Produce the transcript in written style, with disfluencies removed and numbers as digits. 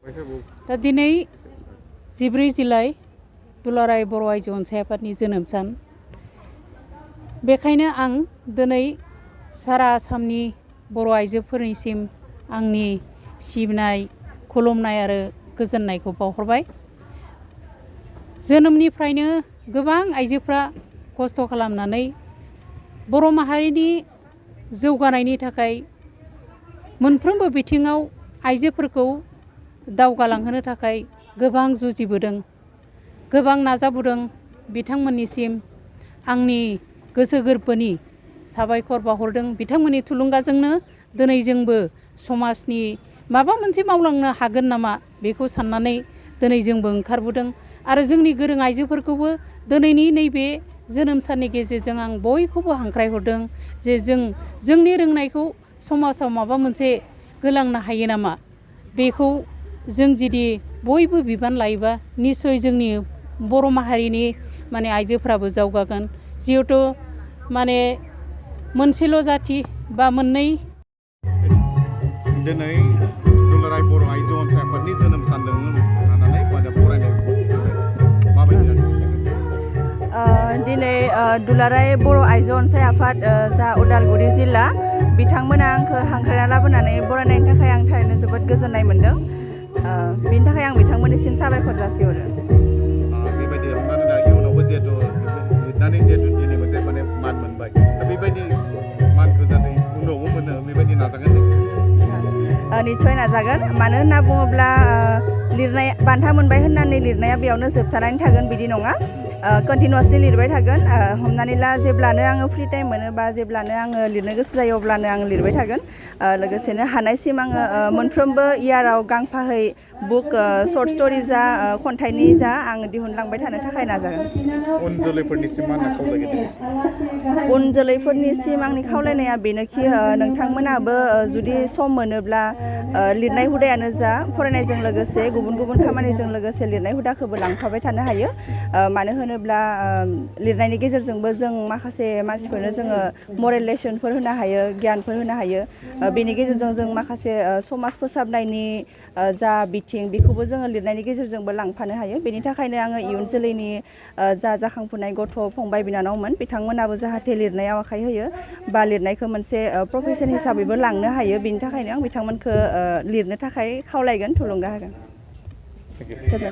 दा दिनै 14 जुलाइ दुलाराय बर' आइजो अनसाय आफादनि जोनोम सान। बेखायनो आं दिनै सारा आसामनि बर' आइजोफोरनिसिम आंनि सिबिनाय खुलुमनाय आरो गोजोननायखौ बावहरबाय। जोनोमनिफ्रायनो गोबां आइजोफ्रा खस्थ' खालामनानै बर' माहारिनि जौगानायनि थाखाय मोनफ्रोमबो बिथिङाव आइजोफोरखौ दावगालांहोनो थाखाय गोबां जुजिबोदों, गोबां नाजाबोदों। बिथांमोननिसिम आंनि गोसो गोरबोनि साबायखर बावहरदों। बिथांमोननि थुलुंगाजोंनो दिनै जोंबो समाजनि माबा मोनसे मावलांनो हागोन नामा बेखौ साननानै दिनै जोंबो ओंखारबोदों। आरो जोंनि गोरों आइजोफोरखौबो दिनैनि नैबे जोनोम साननि गेजेरजों आं बयखौबो हांख्रायहरदों जे जोंनि रोंनायखौ समाजाव माबा मोनसे होलांनो हायो नामा। बेखौ जों जुदि बयबो बिबान लायोबा निसय जोंनि बर' माहारिनि आइजोफ्राबो जौगागोन। जिहेथु मोनसेल' जाथि बा मोननै। दिनै दुलाराय बर' आइजो अनसाय आफादनि जोनोम सान लानानै बरायनाय माबायदि जादों? दिनै दुलाराय बर' आइजो अनसाय आफाद जा उदालगुरि जिल्ला बिथांमोना आंखौ हांख्रायना लाबोनानै बरायनायनि थाखाय आं थारैनो जोबोद गोजोननाय मोन्दों। बेनि थाखाय आं बिथांमोननिसिम साबायखर जासिहरो। बेबायदि हमनानै ला इयुनावबो जिहेतु लिरनानै जिहेतु दिनै मोनसे मान मोनबाय, दा बेबायदि मानखौ जाहाथे उनावबो मोनो बेबायदि नाजागोन। निस्सय नाजागोन। मानो होनना बुङोब्ला लिरनाय बान्था मोनबाय होननानै लिरनाया बेयावनो जोबथानानै थागोन बिदि नङा। कन्टिनिउसलि लिरबाय थागोन। हमनानै ला जेब्लानो आङो फ्रि टाइम मोनो बा जेब्लानो आङो लिरनो गोसो जायो अब्लानो आं लिरबाय थागोन। लोगोसेनो हानायसिम आङो मोनफ्रोमबो इयाराव गांफाहै बुक, सर्ट स्ट'रि जा खन्थाइनि जा आङो दिहुनलांबाय थानो थाखाय नाजागोन। उन जोलैफोरनिसिम मा होनना खावलायगोन? उन जोलैफोरनिसिम आंनि खावलायनाया बेनोखि नोंथांमोनाबो जुदि सम मोनोब्ला लिरनाय हुदायानो जा फरायनायजों लोगोसे गुबुन गुबुन खामानिजों लोगोसे लिरनाय हुदाखौबो लांफाबाय थानो हायो। मानो होनोब्ला लिरनायनि गेजेरजोंबो जों माखासे मानसिफोरनो जोङो मरेल लेसनफोर होनो हायो, गियानफोर होनो हायो। बेनि गेजेरजों जों माखासे समाज फोसाबनायनि जा बिथिं बेखौबो जोङो लिरनायनि गेजेरजोंबो लांफानो हायो। बेनि थाखायनो आङो इयुन जोलैनि जा जाखांफुनाय गथ' फंबाय बिनानावमोन बिथांमोनाबो जाहाथे लिरनायाव आखाइ होयो बा लिरनायखौ मोनसे प्रफेसन हिसाबैबो लांनो हायो। बेनि थाखायनो आं बिथांमोनखौ लिरनो थाखाय खावलायगोन, थुलुंगा होगोन। गोजोन्थों।